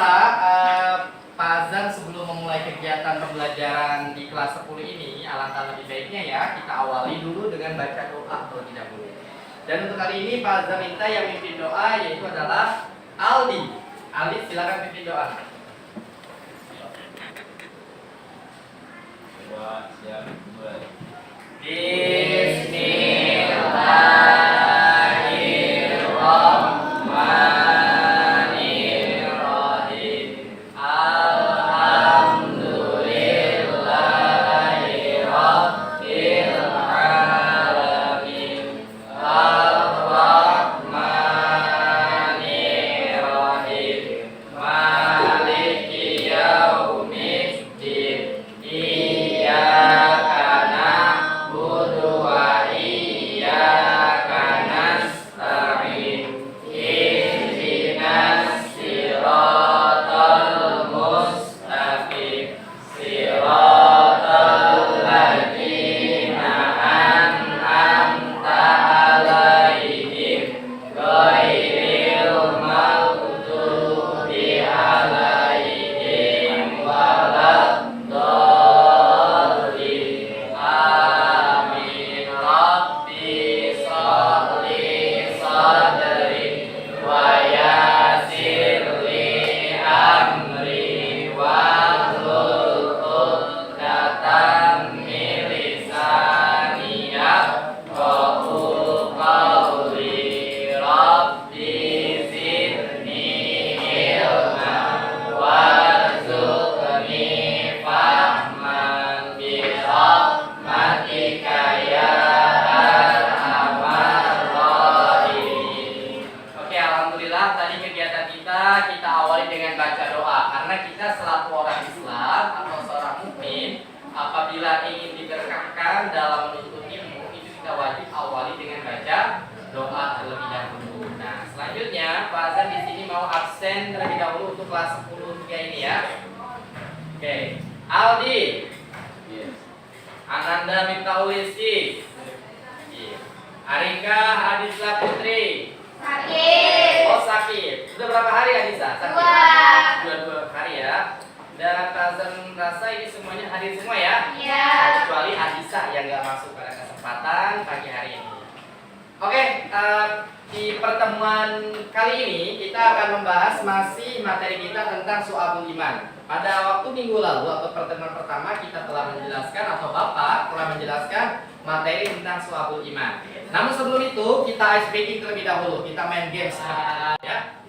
biasa, Pak Azan sebelum memulai kegiatan pembelajaran di kelas 10 ini, alangkah lebih baiknya ya kita awali dulu dengan baca doa terlebih dahulu. Dan untuk kali ini Pak Azan minta yang mimpin doa yaitu adalah Aldi. Aldi silakan pimpin doa. Bismillahirrahmanirrahim. Alhamdulillahirabbil alamin. Arrahmanirrahim. Maliki yaumiddin. Iyyaka na'budu wa iyyaka nasta'in. Ihdinas siratal mustaqim. Siratal ladzina an'amta 'alaihim ghairil maghdubi 'alaihim waladdallin. Amin. Rabbi sholli sadri wa yassir li amri wahlul 'uqdatam min lisani yafqahu qawli. Rabbi zidni ilman warzuqni fahman bi rahmatika ya arhamar rahimin. Oke, alhamdulillah tadi kegiatan kita awali dengan baca doa karena kita selaku orang Islam atau seorang mukmin apabila ingin diberkahkan dalam menuntut ilmu itu kita wajib awali dengan baca doa terlebih dahulu. Nah, selanjutnya Pak Azan di sini mau absen terlebih dahulu untuk kelas 10 3 ini ya. Oke, Aldi. Ananda Miftahul Rizki. Arika Adisla Putri. Sakit. Oh, sakit. Sudah berapa hari Adisa? Sakit. Dua hari ya. Dan Pak Azan rasa ini semuanya hadir semua ya? Iya. Kecuali Adisa yang nggak masuk pada kesempatan pagi hari ini. Oke, di pertemuan kali ini kita akan membahas masih materi kita tentang Syu'abul Iman. Pada waktu minggu lalu atau pertemuan pertama kita telah menjelaskan atau Bapak telah menjelaskan materi tentang Syu'abul Iman. Namun sebelum itu kita ice breaking terlebih dahulu. Kita main games ya.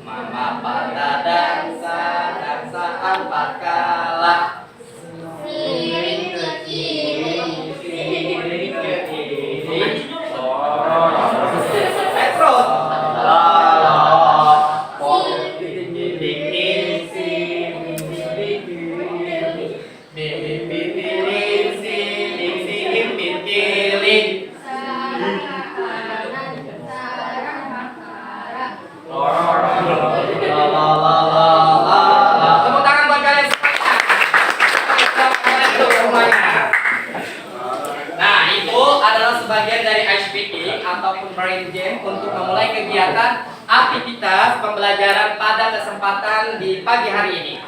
Mama pada dansa empat kala. Miring ke kiri. Miring ke kiri. Terus. Tepuk tangan buat kalian semuanya. Nah, itu adalah sebagian dari ice breaking ataupun brain jam untuk memulai kegiatan aktivitas pembelajaran pada kesempatan di pagi hari ini.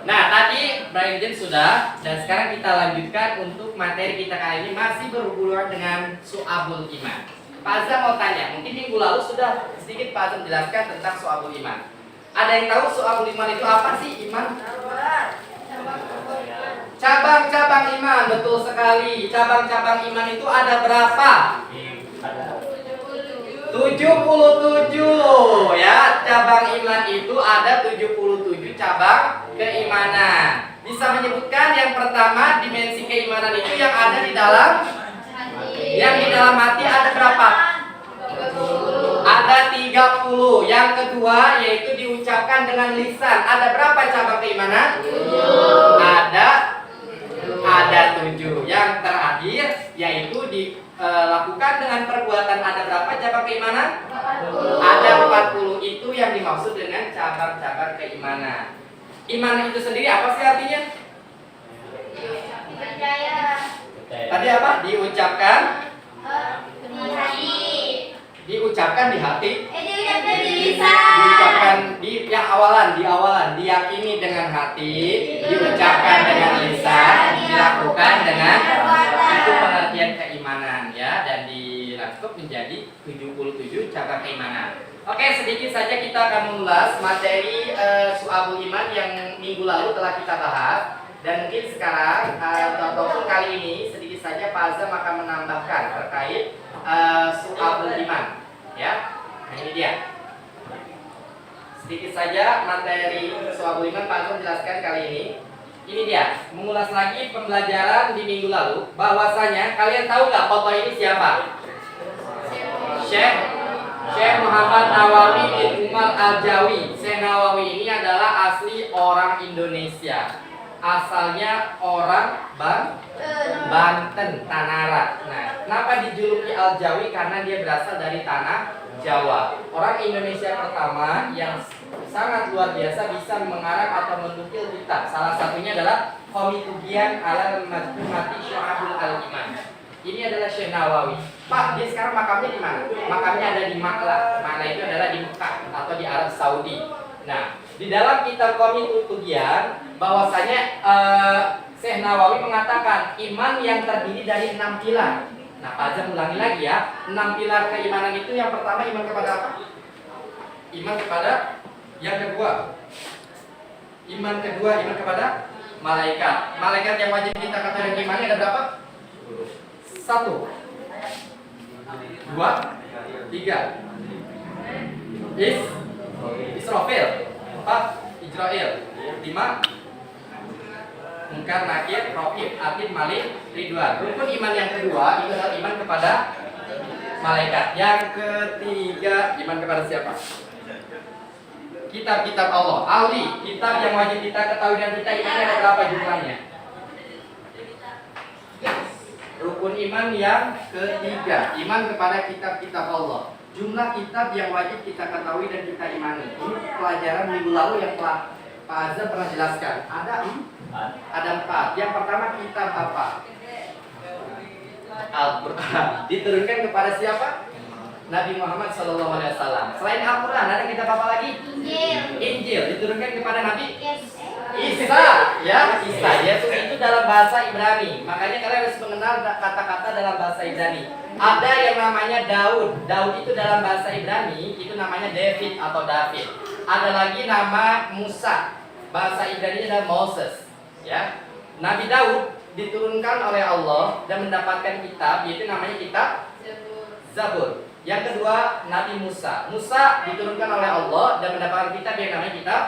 Nah, tadi brain jam sudah, dan sekarang kita lanjutkan untuk materi kita kali ini masih berhubungan dengan Syu'abul Iman. Pak Azam mau tanya, mungkin minggu lalu sudah sedikit Pak Azam jelaskan tentang Syu'abul Iman. Ada yang tahu Syu'abul Iman itu apa sih? Iman? Cabang-cabang iman, betul sekali. Cabang-cabang iman itu ada berapa? 77 ya. Cabang iman itu ada 77 cabang keimanan. Bisa menyebutkan yang pertama dimensi keimanan itu yang ada di dalam hati ada berapa? Ada 30. Yang kedua yaitu diucapkan dengan lisan. Ada berapa cabang keimanan? Ada 7. Yang terakhir yaitu dilakukan dengan perbuatan. Ada berapa cabang keimanan? Ada 40. Itu yang dimaksud dengan cabang-cabang keimanan. Iman itu sendiri apa sih artinya? Percaya. Tadi apa? Diucapkan Di hati. diucapkan di hati, Diucapkan di lisan. diucapkan di yang awalan, diyakini dengan hati, diucapkan dengan lisan, dilakukan dengan itu pengertian keimanan ya, dan dirangkum menjadi 77 cabang keimanan. Oke, sedikit saja kita akan mengulas materi Syu'abul Iman yang minggu lalu telah kita bahas, dan mungkin sekarang ataupun kali ini sedikit saja Pak Azam akan menambahkan terkait Syu'abul Iman ya. Nah, ini dia. Sedikit saja materi Syu'abul Iman Pak Azam jelaskan kali ini. Ini dia, mengulas lagi pembelajaran di minggu lalu, bahwasanya kalian tahu nggak foto ini siapa? Syekh Muhammad Nawawi bin Umar Al-Jawi. Syekh Nawawi ini adalah asli orang Indonesia. Asalnya orang Banten, Tanara. Nah, kenapa dijuluki Al-Jawi? Karena dia berasal dari tanah Jawa. Orang Indonesia pertama yang sangat luar biasa bisa mengarang atau menukil kitab. Salah satunya adalah Komitugian ala Majmumati Syu'abul Al-Iman. Ini adalah Syekh Nawawi. Pak, dia sekarang makamnya di mana? Makamnya ada di Maklah. Maklah itu adalah di Mekah atau di Arab Saudi. Nah, di dalam kitab Komitugian bahwasanya Syekh Nawawi mengatakan iman yang terdiri dari 6 pilar. Nah, Pak Azam ulangi lagi ya. 6 pilar keimanan itu yang pertama iman kepada apa? Iman kepada yang kedua. Iman kepada malaikat. Malaikat yang wajib kita katakan imannya ada berapa? 1 2 3 Israfil, 4 Israel, 5 Munkar, Nakir, Raqib, Atid, Malik, Ridwan. Rukun iman yang kedua itu adalah iman kepada malaikat. Yang ketiga iman kepada siapa? Kitab-kitab Allah. Ahli, kitab yang wajib kita ketahui dan kita imani ada berapa jumlahnya? Rukun iman yang ketiga, iman kepada kitab-kitab Allah. Jumlah kitab yang wajib kita ketahui dan kita imani. Ini pelajaran minggu lalu yang telah Pak Azam pernah jelaskan. Ada 4. Yang pertama kitab apa? Al-Quran. Diturunkan kepada siapa? Nabi Muhammad SAW. Selain Al-Quran ada kitab apa lagi? Injil. Diturunkan kepada Nabi Isa, ya, Isa. Yesus itu dalam bahasa Ibrani. Makanya kalian harus mengenal kata-kata dalam bahasa Ibrani. Ada yang namanya Daud. Daud itu dalam bahasa Ibrani itu namanya David atau David. Ada lagi nama Musa. Bahasa Ibrani adalah Moses. Ya, Nabi Daud diturunkan oleh Allah dan mendapatkan kitab, yaitu namanya kitab Zabur. Yang kedua Nabi Musa. Musa diturunkan oleh Allah dan mendapatkan kitab yang namanya kitab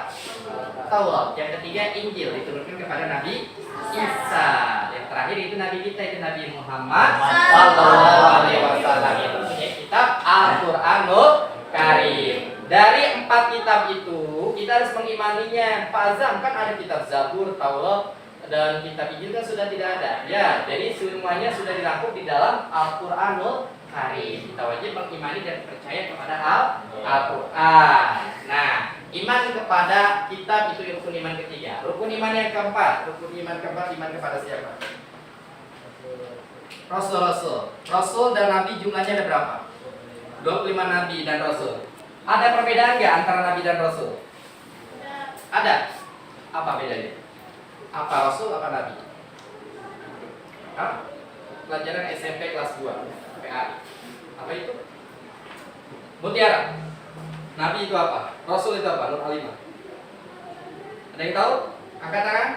Taurat. Yang ketiga Injil diturunkan kepada Nabi Isa. Yang terakhir itu Nabi kita, itu Nabi Muhammad Sallallahu Alaihi Wasallam. Itu punya kitab Al-Quranul Karim. Dari 4 kitab itu kita harus mengimaninya. Pak Azam kan ada kitab Zabur, Taurat, dan kitab Injil kan sudah tidak ada. Ya, jadi semuanya sudah dirangkum di dalam Al-Quranul Karim. Kita wajib mengimani dan percaya kepada Al-Quran. Nah, iman kepada kitab itu rukun iman ketiga. Rukun iman yang keempat, iman kepada siapa? Rasul dan Nabi jumlahnya ada berapa? 25 Nabi dan Rasul. Ada perbedaan nggak antara Nabi dan Rasul? Ada. Apa bedanya? Apa Rasul, apa Nabi? Hah? Pelajaran SMP kelas 2 PA. Apa itu? Mutiara. Nabi itu apa? Rasul itu apa? Nur Alimah. Ada yang tahu? Angkat tangan.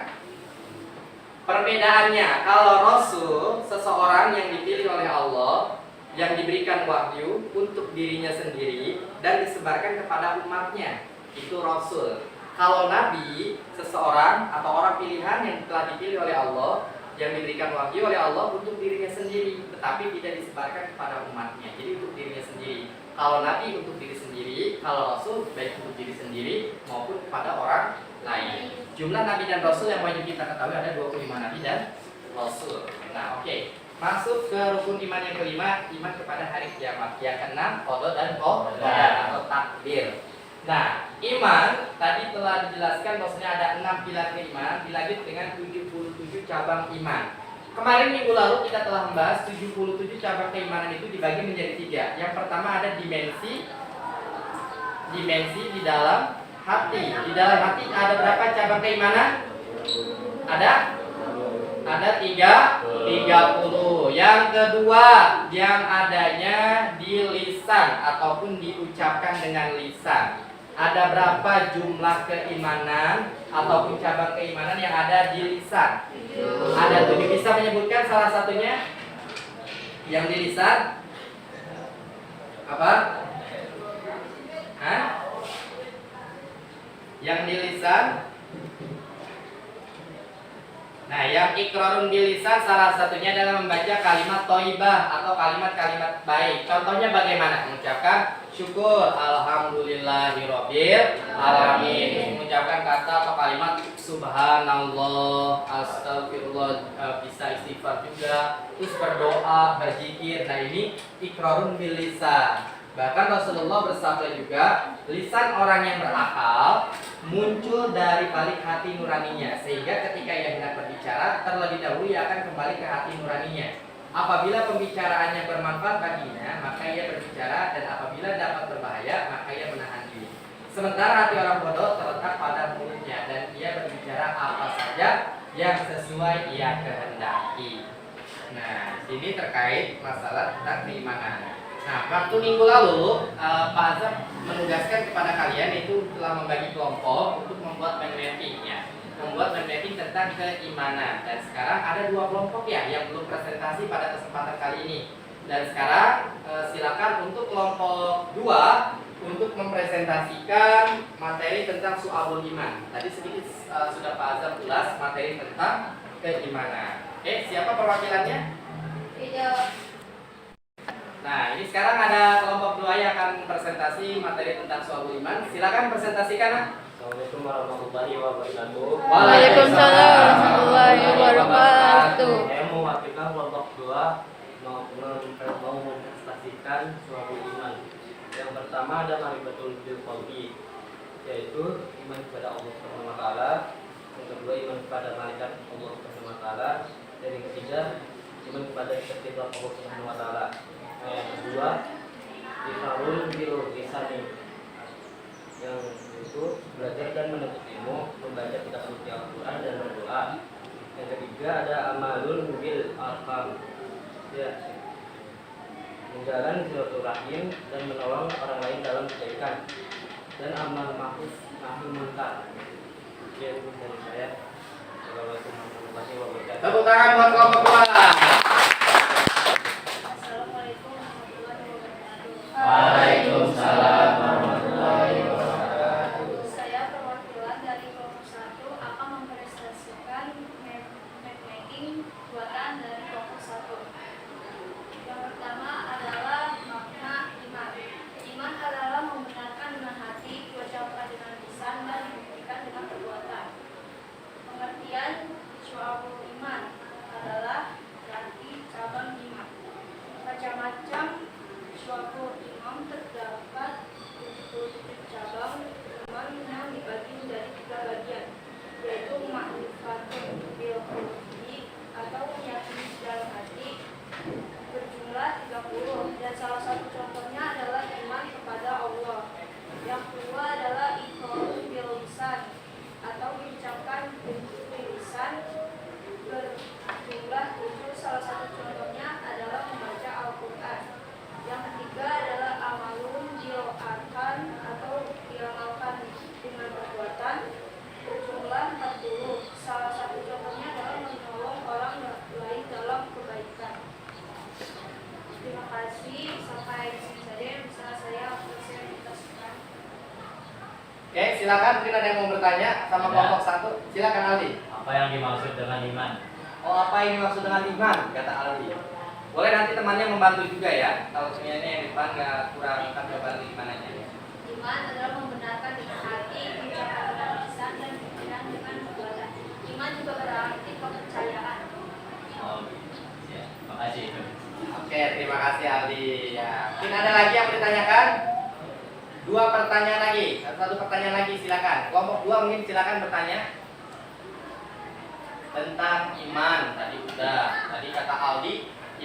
Perbedaannya, kalau Rasul seseorang yang dipilih oleh Allah, yang diberikan wahyu untuk dirinya sendiri dan disebarkan kepada umatnya, itu Rasul. Kalau Nabi, seseorang atau orang pilihan yang telah dipilih oleh Allah, yang diberikan wahyu oleh Allah untuk dirinya sendiri, tetapi tidak disebarkan kepada umatnya. Jadi untuk dirinya sendiri. Kalau Nabi untuk diri sendiri, kalau Rasul baik untuk diri sendiri maupun kepada orang lain. Jumlah Nabi dan Rasul yang wajib kita ketahui ada 25 Nabi dan Rasul. Nah, oke. Masuk ke rukun iman yang kelima, iman kepada hari kiamat. Yang keenam, qada dan qadar atau takdir. Nah, iman tadi telah dijelaskan bahwasanya ada 6 pilar keimanan, dilanjut dengan 77 cabang iman. Kemarin minggu lalu kita telah membahas 77 cabang keimanan itu dibagi menjadi 3. Yang pertama ada dimensi di dalam hati. Di dalam hati ada berapa cabang keimanan? Ada 30. Yang kedua, yang adanya di lisan ataupun diucapkan dengan lisan. Ada berapa jumlah keimanan ataupun cabang keimanan yang ada di lisan? Ada 7. Bisa menyebutkan salah satunya? Yang di lisan apa? Hah? Yang di lisan? Nah, yang ikrarun di lisan salah satunya adalah membaca kalimat thayyibah atau kalimat-kalimat baik. Contohnya bagaimana? Mengucapkan syukur, alhamdulillahirabbil alamin. Mengucapkan kata atau kalimat subhanallah, astagfirullah, bisa istighfar juga. Terus berdoa, berzikir. Nah, ini ikrarun bil lisan. Bahkan Rasulullah bersabda juga, lisan orang yang berakal muncul dari balik hati nuraninya, sehingga ketika ia hendak berbicara, terlebih dahulu ia akan kembali ke hati nuraninya. Apabila pembicaraannya bermanfaat baginya, maka ia berbicara, dan apabila dapat berbahaya, maka ia menahan diri. Sementara hati orang bodoh terletak pada mulutnya, dan ia berbicara apa saja yang sesuai ia kehendaki. Nah, ini terkait masalah tentang keimanan. Nah, waktu minggu lalu Pak Azam menugaskan kepada kalian itu telah membagi kelompok untuk membuat mind mapping-nya, membuat mind mapping tentang keimanan. Dan sekarang ada 2 kelompok ya yang belum presentasi pada kesempatan kali ini. Dan sekarang silakan untuk kelompok 2 untuk mempresentasikan materi tentang su'abul iman. Tadi sedikit sudah Pak Azam ulas materi tentang keimanan. Siapa perwakilannya? Nah, ini sekarang ada kelompok 2 yang akan presentasi materi tentang su'abul iman. Silakan presentasikan. Assalamualaikum warahmatullahi wabarakatuh. Waalaikumsalam warahmatullahi wabarakatuh. Saya mewakilkan kelompok 2 mau mempresentasikan su'abul iman. Yang pertama ada ma'rifatul bil qalbi, yaitu iman kepada Allah Subhanahu wa taala. Yang kedua iman kepada malaikat Allah Subhanahu wa taala. Dan yang ketiga iman kepada setiap Allah Subhanahu wa taala. Yang kedua ikrarun bil lisani, yang itu belajar dan menuntut ilmu, membaca kitab suci Al-Quran dan berdoa. Yang ketiga ada amalun bil arham, ya, menjalan silaturahim dan menolong orang lain dalam kebaikan, dan amal ma'ruf nahi munkar. Sekian dari saya. Assalamualaikum warahmatullahi wabarakatuh. Tepuk tangan buat kelompok 2. Waalaikumsalam warahmatullahi wabarakatuh. Saya perwakilan dari kelompok 1 akan mempresentasikan mapping buatan dari kelompok 1. Yang pertama adalah makna iman. Iman adalah membenarkan dengan hati, diucapkan dengan lisan, dan dibuktikan dengan perbuatan. Pengertian syu'abul iman adalah berarti cabang iman. Macam-macam syu'abul iman terdapat 77 cabang iman yang dibagi menjadi 3 bagian, yaitu ma'rifatul bil qalbi atau meyakini di dalam hati, berjumlah 30, dan salah satu contohnya adalah iman kepada Allah. Yang kedua adalah iqrarun bil lisan atau diucapkan dengan lisan, berjumlah 7, salah satu contohnya adalah membaca Al-Quran. Yang ketiga adalah amalun bil arkan atau diamalkan dengan perbuatan, berjumlah 40, salah satu contohnya adalah menolong orang lain dalam kebaikan. Terima kasih, sampai di sini saja yang bisa saya presentasikan. Silakan, mungkin ada yang mau bertanya sama kelompok 1. Silakan Aldi. Apa yang dimaksud dengan iman? Apa ini maksud dengan iman? Kata Aldi. Boleh nanti temannya membantu juga ya. Kalau semuanya yang depan nggak kurang kan coba imanannya. Iman adalah membenarkan dengan hati, diucapkan dengan lisan, dan dibuktikan dengan perbuatan. Iman juga berarti kepercayaan. Oh, ya, makasih. Oke, terima kasih Aldi. Ya, mungkin ada lagi yang mau ditanyakan? 2 pertanyaan lagi. Satu pertanyaan lagi silakan. Kelompok 2 mungkin silakan bertanya. tentang iman tadi udah. Tadi kata Aldi,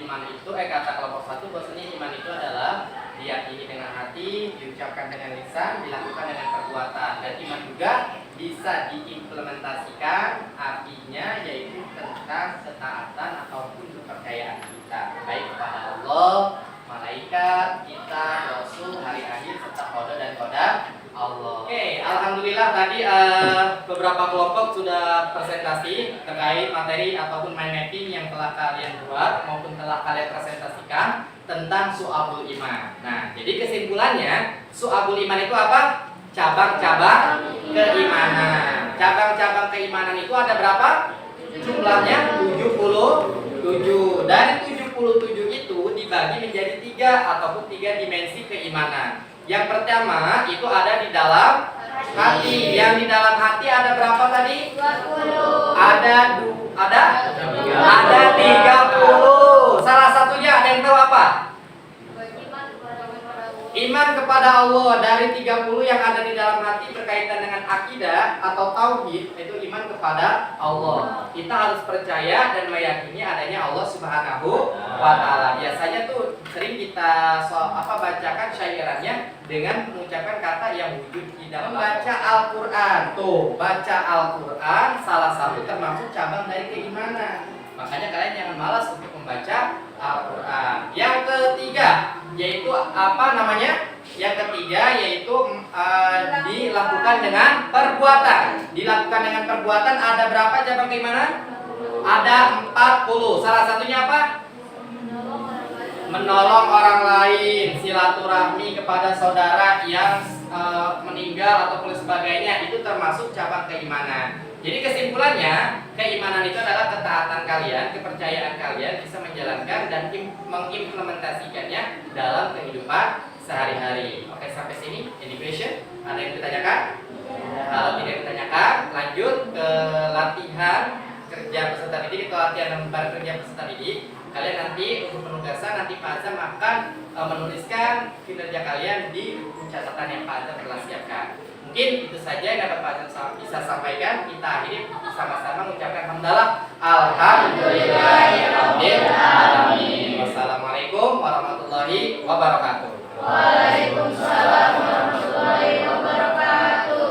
iman itu kata kelompok 1 bahwasanya iman itu adalah diyakini dengan hati, diucapkan dengan lisan, dilakukan dengan perbuatan. Dan iman juga bisa diimplementasikan, artinya yaitu tentang ketaatan ataupun kepercayaan kita baik kepada Allah, malaikat, kitab, rasul, hari akhir serta qada dan qadar Allah. Oke, alhamdulillah tadi beberapa kelompok sudah presentasi terkait materi ataupun mind mapping yang telah kalian buat maupun telah kalian presentasikan tentang su'abul iman. Nah, jadi kesimpulannya su'abul iman itu apa? Cabang-cabang keimanan. Cabang-cabang keimanan itu ada berapa? Jumlahnya 77. Dari 77 itu dibagi menjadi 3 ataupun 3 dimensi keimanan. Yang pertama itu ada di dalam hati. Yang di dalam hati ada berapa tadi? 20. Ada 30. Salah satunya ada yang tahu apa? Iman kepada Allah. Dari 30 yang ada di dalam hati berkaitan dengan akidah atau tauhid, itu iman kepada Allah. Kita harus percaya dan meyakini adanya Allah Subhanahu wa taala. Biasanya tuh sering kita bacakan syairannya dengan mengucapkan kata yang wujud di dalam. Membaca Al-Qur'an. Tuh, baca Al-Qur'an salah satu termasuk cabang dari keimanan. Makanya kalian jangan malas untuk membaca Al-Qur'an. Yang ketiga yaitu apa namanya? Yang ketiga yaitu dilakukan dengan perbuatan. Dilakukan dengan perbuatan ada berapa cabang keimanan? Ada 40. Salah satunya apa? Menolong orang lain, silaturahmi kepada saudara yang meninggal ataupun sebagainya, itu termasuk cabang keimanan. Jadi kesimpulannya, keimanan itu adalah ketaatan kalian, kepercayaan kalian bisa menjalankan dan mengimplementasikannya dalam kehidupan sehari-hari. Oke, sampai sini. Any question? Ada yang ditanyakan? Kalau tidak ditanyakan, lanjut ke latihan kerja peserta didik atau latihan lembar kerja peserta didik. Kalian nanti untuk penugasan, nanti Pak Azam akan menuliskan kinerja kalian di buku catatan yang Pak Azam telah siapkan. Mungkin itu saja yang dapat Pak Azam bisa sampaikan. Kita akhiri sama-sama mengucapkan hamdalah. Alhamdulillah.